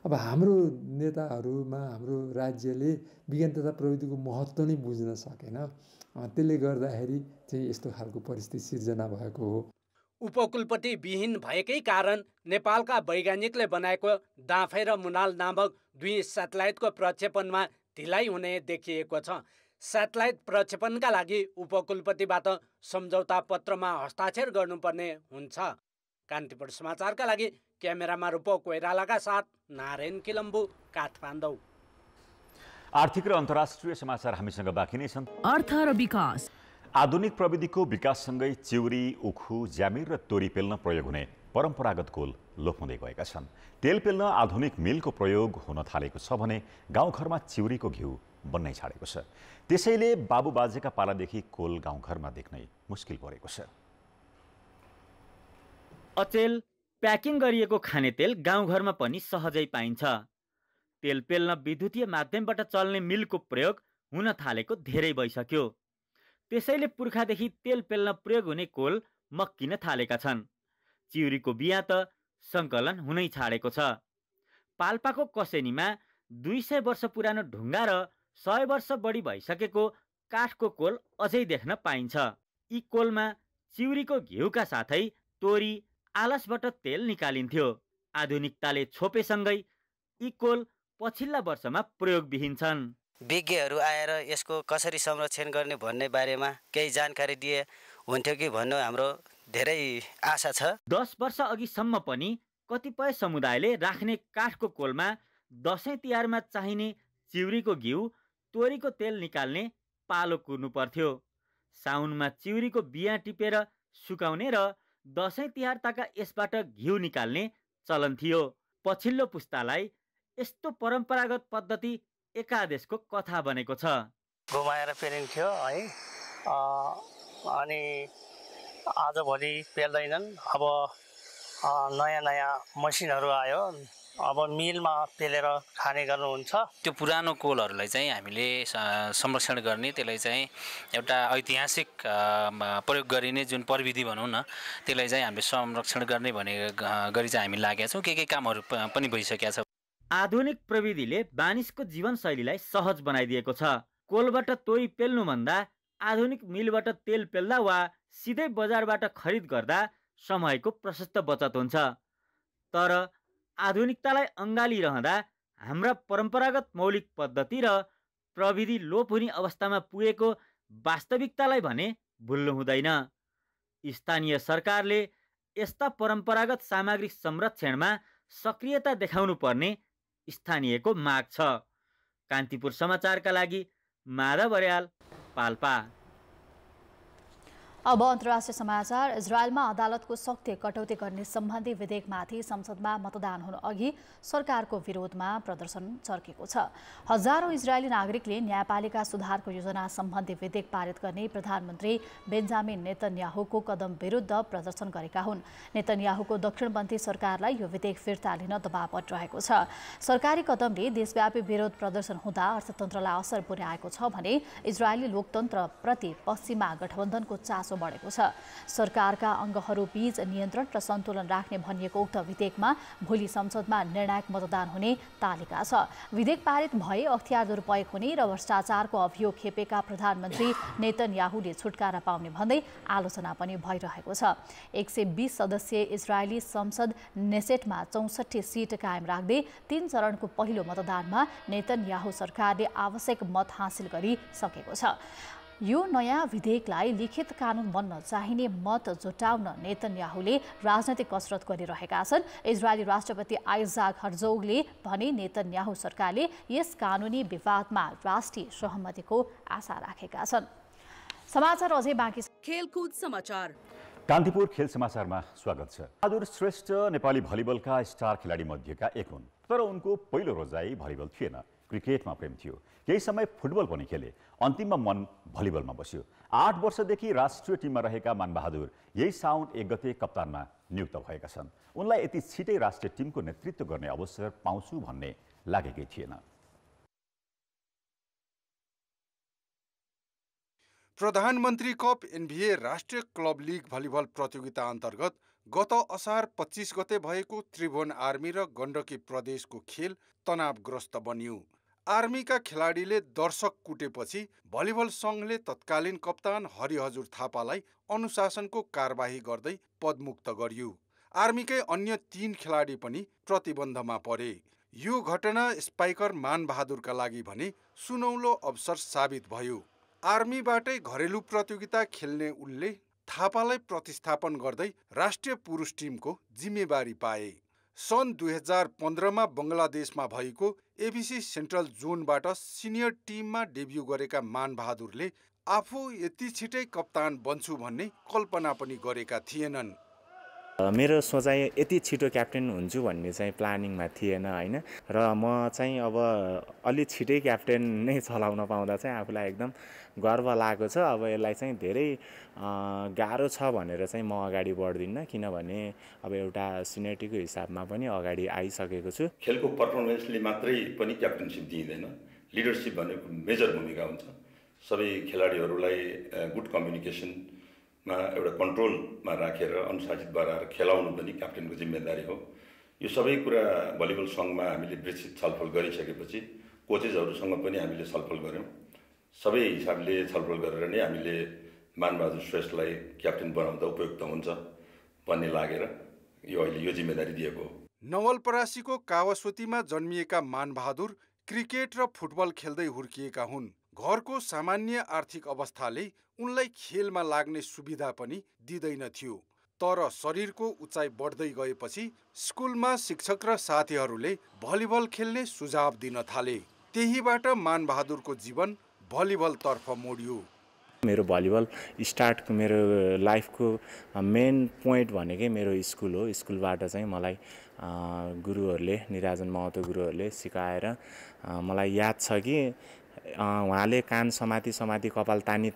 अब हाम्रो नेताहरूमा हाम्रो राज्यले विज्ञान तथा प्रविधिको महत्त्व नै बुझ्न सकेन। त्यसले गर्दाखेरि चाहिँ यस्तो खालको परिस्थिति सिर्जना भएको हो। उपकुलपति विहीन भएकै कारण नेपालका वैज्ञानिकले बनाएको डाँफे र मुनाल नामक 2 स्याटेलाइटको प्रक्षेपणमा ढिलाइ हुने देखिएको छ। स्याटेलाइट प्रक्षेपणका लागि उपकुलपतिबाट सम्झौता पत्रमा हस्ताक्षर गर्नुपर्ने हुन्छ। कान्तिपुर समाचारका लागि क्यामेरामा रूपक कोइरालाका साथ नारायण किलम्बु, काठमाडौँ। आर्थिक र अन्तर्राष्ट्रिय समाचार हामीसँग बाँकी नै छन्। अर्थ र विकास। आधुनिक प्रविधिको विकाससँगै चिउरी, उखु, ज्यामिर र तोरी पेल्न प्रयोग हुने परम्परागत कोल लोप हुँदै गएका छन्। तेल पेल्न आधुनिक मिलको प्रयोग हुन थालेको छ भने गाउँघरमा चिउरीको घिउ बन्नै छाडेको छ। त्यसैले बाबुबाजेका पालादेखि कोल गाउँघरमा देख्नै मुस्किल परेको छ। अचेल प्याकिङ गरिएको खानेतेल गाउँघरमा पनि सहजै पाइन्छ। तेल पेल्न विद्युतीय माध्यमबाट चल्ने मिलको प्रयोग हुन थालेको धेरै भइसक्यो। त्यसैले पुर्खादेखि तेल पेल्न प्रयोग हुने कोल मक्किन थालेका छन्। चिउरीको बिहा त सङ्कलन हुनै छाडेको छ। पाल्पाको कसेनीमा 200 वर्ष पुरानो ढुङ्गा र 100 वर्ष बढी भइसकेको काठको कोल अझै देख्न पाइन्छ। यी कोलमा चिउरीको घिउका साथै तोरी, आलसबाट तेल निकालिन्थ्यो। आधुनिकताले छोपेसँगै यी कोल पछिल्ला वर्षमा प्रयोगविहीन छन्। विज्ञहरू आएर यसको कसरी संरक्षण गर्ने भन्ने बारेमा केही जानकारी दिए हुन्थ्यो कि भन्ने हाम्रो धेरै आशा छ। 10 वर्ष अघिसम्म पनि कतिपय समुदायले राख्ने काठको कोलमा दसैँ तिहारमा चाहिने चिउरीको घिउ, तोरीको तेल निकाल्ने पालो कुर्नु पर्थ्यो। साउनमा चिउरीको बिहा टिपेर सुकाउने र दसैँ तिहार ताका यसबाट घिउ निकाल्ने चलन थियो। पछिल्लो पुस्तालाई यस्तो परम्परागत पद्धति एकादेशको कथा बनेको छ। घुमाएर पेलिन्थ्यो है, अनि आजभोलि पेल्दैनन्। अब नयाँ नयाँ मसिनहरू आयो, अब मिलमा पेलेर खाने गर्नुहुन्छ। त्यो पुरानो कोलहरूलाई चाहिँ हामीले संरक्षण गर्ने, त्यसलाई चाहिँ एउटा ऐतिहासिक प्रयोग गरिने जुन प्रविधि भनौँ न, त्यसलाई चाहिँ हामीले संरक्षण गर्ने भने गरी चाहिँ हामी लागेका छौँ। के कामहरू पनि भइसकेका छ। आधुनिक प्रविधिले मानिसको जीवनशैलीलाई सहज बनाइदिएको छ। कोलबाट तोरी पेल्नुभन्दा आधुनिक मिलबाट तेल पेल्दा वा सिधै बजारबाट खरिद गर्दा समयको प्रशस्त बचत हुन्छ। तर आधुनिकतालाई अँगालिरहँदा हाम्रा परम्परागत मौलिक पद्धति र प्रविधि लोप हुने अवस्थामा पुगेको वास्तविकतालाई भने भुल्नु हुँदैन। स्थानीय सरकारले यस्ता परम्परागत सामग्री संरक्षणमा सक्रियता देखाउनु पर्ने स्थानीयको माग छ। कान्तिपुर समाचारका लागि माधव बर्याल, पाल्पा। अब अन्तर्राष्ट्रिय समाचार। इजरायलमा अदालतको शक्ति कटौती गर्ने सम्बन्धी विधेयकमाथि संसदमा मतदान हुनु अघि सरकारको विरोधमा प्रदर्शन चर्केको छ। हजारौं इजरायली नागरिकले न्यायपालिका सुधारको योजना सम्बन्धी विधेयक पारित गर्ने प्रधानमन्त्री बेन्जामिन नेतन्याहुको कदम विरुद्ध प्रदर्शन गरेका हुन्। नेतन्याहुको दक्षिणपन्थी सरकारलाई यो विधेयक फिर्ता लिन दबाव परिरहेको छ। सरकारी कदमले देशव्यापी विरोध प्रदर्शन हुँदा अर्थतन्त्रलाई असर पुर्याएको छ भने इजरायली लोकतन्त्रप्रति पश्चिमा गठबन्धनको चासो बढेको छ। सरकारका अङ्गहरू बीच नियन्त्रण र सन्तुलन राख्ने भनिएको उक्त विधेयकमा भोलि संसदमा निर्णायक मतदान हुने तालिका छ। विधेयक पारित भए अख्तियार दुरुपयोग हुने र भ्रष्टाचारको अभियोग खेपेका प्रधानमन्त्री नेतन्याहुले छुटकारा पाउने भन्दै आलोचना पनि भइरहेको छ। 120 सदस्यीय इजरायली संसद नेसेटमा 64 सिट कायम राख्दै 3 चरणको पहिलो मतदानमा नेतन्याहु सरकारले आवश्यक मत हासिल गरिसकेको छ। यो नयाँ विधेयकलाई लिखित कानुन बन्न चाहिने मत जुटाउन नेतन्याहुले राजनैतिक कसरत गरिरहेका छन्। इजरायली राष्ट्रपति आइजाक हर्जोगले भने नेतन्याहु सरकारले यस कानुनी विवादमा राष्ट्रिय सहमतिको आशा राखेका छन्। समाचार अझै बाँकी छ। खेलकुद समाचार। कान्तिपुर खेल समाचारमा स्वागत छ। बहादुर श्रेष्ठ नेपाली भलिबलका स्टार खेलाडी मध्येका एक हुन्, तर उनको पहिलो रोजाइ भलिबल थिएन, क्रिकेटमा प्रेम थियो। केही समय फुटबल पनि खेले। अन्तिममा मन भलिबलमा बस्यो। 8 वर्षदेखि राष्ट्रिय टिममा रहेका मानबहादुर यही साउन 1 गते कप्तानमा नियुक्त भएका छन्। उनलाई यति छिटै राष्ट्रिय टिमको नेतृत्व गर्ने अवसर पाउँछु भन्ने लागेकै थिएन। प्रधानमन्त्री कप एनबिए राष्ट्रिय क्लब लिग भलिबल प्रतियोगिता अन्तर्गत गत असार 25 गते भएको त्रिभुवन आर्मी र गण्डकी प्रदेशको खेल तनावग्रस्त बन्यो। आर्मीका खेलाडीले दर्शक कुटेपछि भलिबल सङ्घले तत्कालीन कप्तान हरिहजुर थापालाई अनुशासनको कारबाही गर्दै पदमुक्त गर्यो। आर्मीकै अन्य 3 खेलाडी पनि प्रतिबन्धमा परे। यो घटना स्पाइकर मानबहादुरका लागि भने सुनौलो अवसर साबित भयो। आर्मीबाटै घरेलु प्रतियोगिता खेल्ने उनले थापालाई प्रतिस्थापन गर्दै राष्ट्रिय पुरुष टिमको जिम्मेवारी पाए। सन् 2015 मा बङ्गलादेशमा भएको एबिसी सेन्ट्रल जोनबाट सिनियर टिममा डेब्यू गरेका मानबहादुरले आफू यति छिटै कप्तान बन्छु भन्ने कल्पना पनि गरेका थिएनन्। मेरो सोचाइ यति छिटो क्याप्टेन हुन्छु भन्ने चाहिँ प्लानिङमा थिएन हैन, र म चाहिँ अब अलि छिटै क्याप्टेन नै चलाउन पाउँदा चाहिँ आफूलाई एकदम गर्व लागेको छ। अब यसलाई चाहिँ धेरै गाह्रो छ भनेर चाहिँ म अगाडि बढ्दिनँ, किनभने अब एउटा सिनियरिटीको हिसाबमा पनि अगाडि आइसकेको छु। खेलको पर्फर्मेन्सले मात्रै पनि क्याप्टेनसिप दिइँदैन, लिडरसिप भनेको मेजर भूमिका हुन्छ। सबै खेलाडीहरूलाई गुड कम्युनिकेसनमा एउटा कन्ट्रोलमा राखेर अनुशासित बनाएर खेलाउनु पनि क्याप्टेनको जिम्मेदारी हो। यो सबै कुरा भलिबल सङ्घमा हामीले विस्तृत छलफल गरिसकेपछि कोचेसहरूसँग पनि हामीले छलफल गऱ्यौँ। सबै हिसाबले छलफल गरेर नै हामीले मानबहादुर श्रेष्ठलाई क्याप्टेन बनाउँदा उपयुक्त हुन्छ भन्ने लागेर यो अहिले यो जिम्मेदारी दिएको हो। नवलपरासीको कावासोतीमा जन्मिएका मानबहादुर क्रिकेट र फुटबल खेल्दै हुर्किएका हुन्। घरको सामान्य आर्थिक अवस्थाले उनलाई खेलमा लाग्ने सुविधा पनि दिँदैन थियो। तर शरीरको उचाइ बढ्दै गएपछि स्कुलमा शिक्षक र साथीहरूले भलिबल खेल्ने सुझाव दिन थाले। त्यहीबाट मानबहादुरको जीवन भलिबलतर्फ मोडियो। मेरो भलिबल स्टार्ट मेरो लाइफको मेन पोइन्ट भनेकै मेरो स्कुल हो। स्कुलबाट चाहिँ मलाई गुरुहरूले, निराजन महतो गुरुहरूले सिकाएर मलाई याद छ कि उहाँले कान समाती कपाल तानी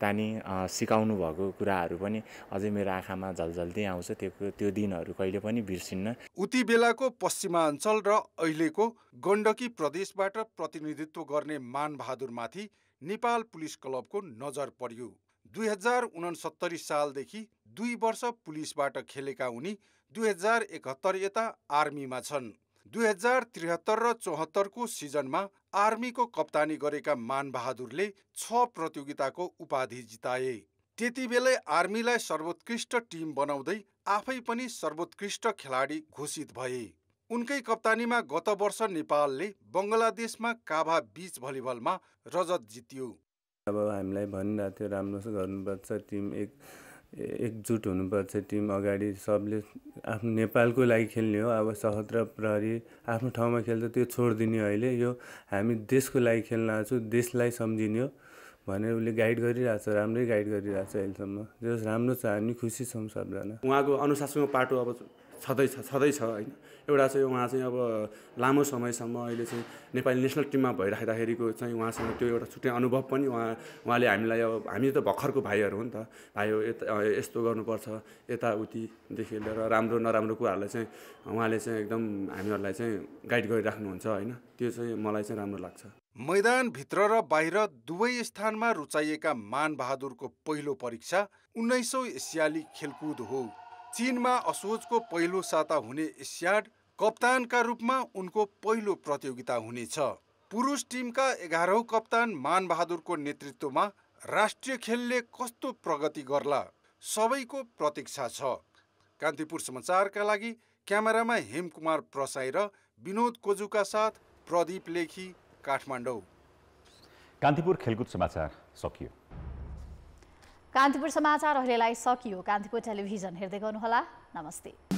सिकाउनु भएको कुराहरू पनि अझै मेरो आँखामा झलझल्ती आउँछ। त्यो दिनहरू कहिले पनि बिर्सिन्न। उति बेलाको पश्चिमाञ्चल र अहिलेको गण्डकी प्रदेशबाट प्रतिनिधित्व गर्ने मानबहादुरमाथि नेपाल पुलिस क्लबको नजर पर्यो। 2069 सालदेखि 2 वर्ष पुलिसबाट खेलेका उनी 2071 यता आर्मीमा छन्। 2073 र 74 को सिजनमा आर्मीको कप्तानी गरेका मानबहादुरले 6 प्रतियोगिताको उपाधि जिताए। त्यतिबेलै आर्मीलाई सर्वोत्कृष्ट टिम बनाउँदै आफै पनि सर्वोत्कृष्ट खेलाडी घोषित भए। उनकै कप्तानीमा गत वर्ष नेपालले बङ्गलादेशमा काभा बीच भलिबलमा रजत जित्यो। अब हामीलाई भनिरहेको थियो राम्रो गर्नुपर्छ, टिम एकजुट हुनुपर्छ, टिम अगाडि सबले आफ्नो नेपालको लागि खेल्ने हो। अब सशस्त्र प्रहरी आफ्नो ठाउँमा खेल्छ, त्यो छोडिदिने। अहिले यो हामी देशको लागि खेल्न आएको छु, देशलाई सम्झिने हो भनेर उसले गाइड गरिरहेछ, राम्रै गाइड गरिरहेछ अहिलेसम्म। जो राम्रो छ, हामी खुसी छौँ सबजना। उहाँको अनुशासनको पाटो अब छँदैछ होइन। एउटा चाहिँ उहाँ चाहिँ अब लामो समयसम्म अहिले चाहिँ नेपाली नेसनल टिममा भइराख्दाखेरिको चाहिँ उहाँसँग त्यो एउटा छुट्टै अनुभव पनि उहाँले हामीलाई, अब हामी त भर्खरको भाइहरू हो नि त, भाइ हो यस्तो गर्नुपर्छ यताउतिदेखि लिएर राम्रो नराम्रो कुराहरूलाई चाहिँ उहाँले चाहिँ एकदम हामीहरूलाई चाहिँ गाइड गरिराख्नुहुन्छ होइन। त्यो चाहिँ मलाई चाहिँ राम्रो लाग्छ। मैदानभित्र र बाहिर दुवै स्थानमा रुचाइएका मानबहादुरको पहिलो परीक्षा 1900 एसियाली खेलकुद हो। चीनमा असोजको पहिलो साता हुने एसियाड कप्तानका रूपमा उनको पहिलो प्रतियोगिता हुनेछ। पुरुष टिमका 11औं कप्तान मानबहादुरको नेतृत्वमा राष्ट्रिय खेलले कस्तो प्रगति गर्ला, सबैको प्रतीक्षा छ। कान्तिपुर समाचारका लागि क्यामेरामा हेमकुमार प्रसाई र विनोद कोजुका साथ प्रदीप लेखी, काठमाडौँ। कान्तिपुर खेलकुद समाचार सकियो। कान्तिपुर समाचार अहिलेलाई सकियो। कान्तिपुर टेलिभिजन हेर्दै गर्नुहोला। नमस्ते।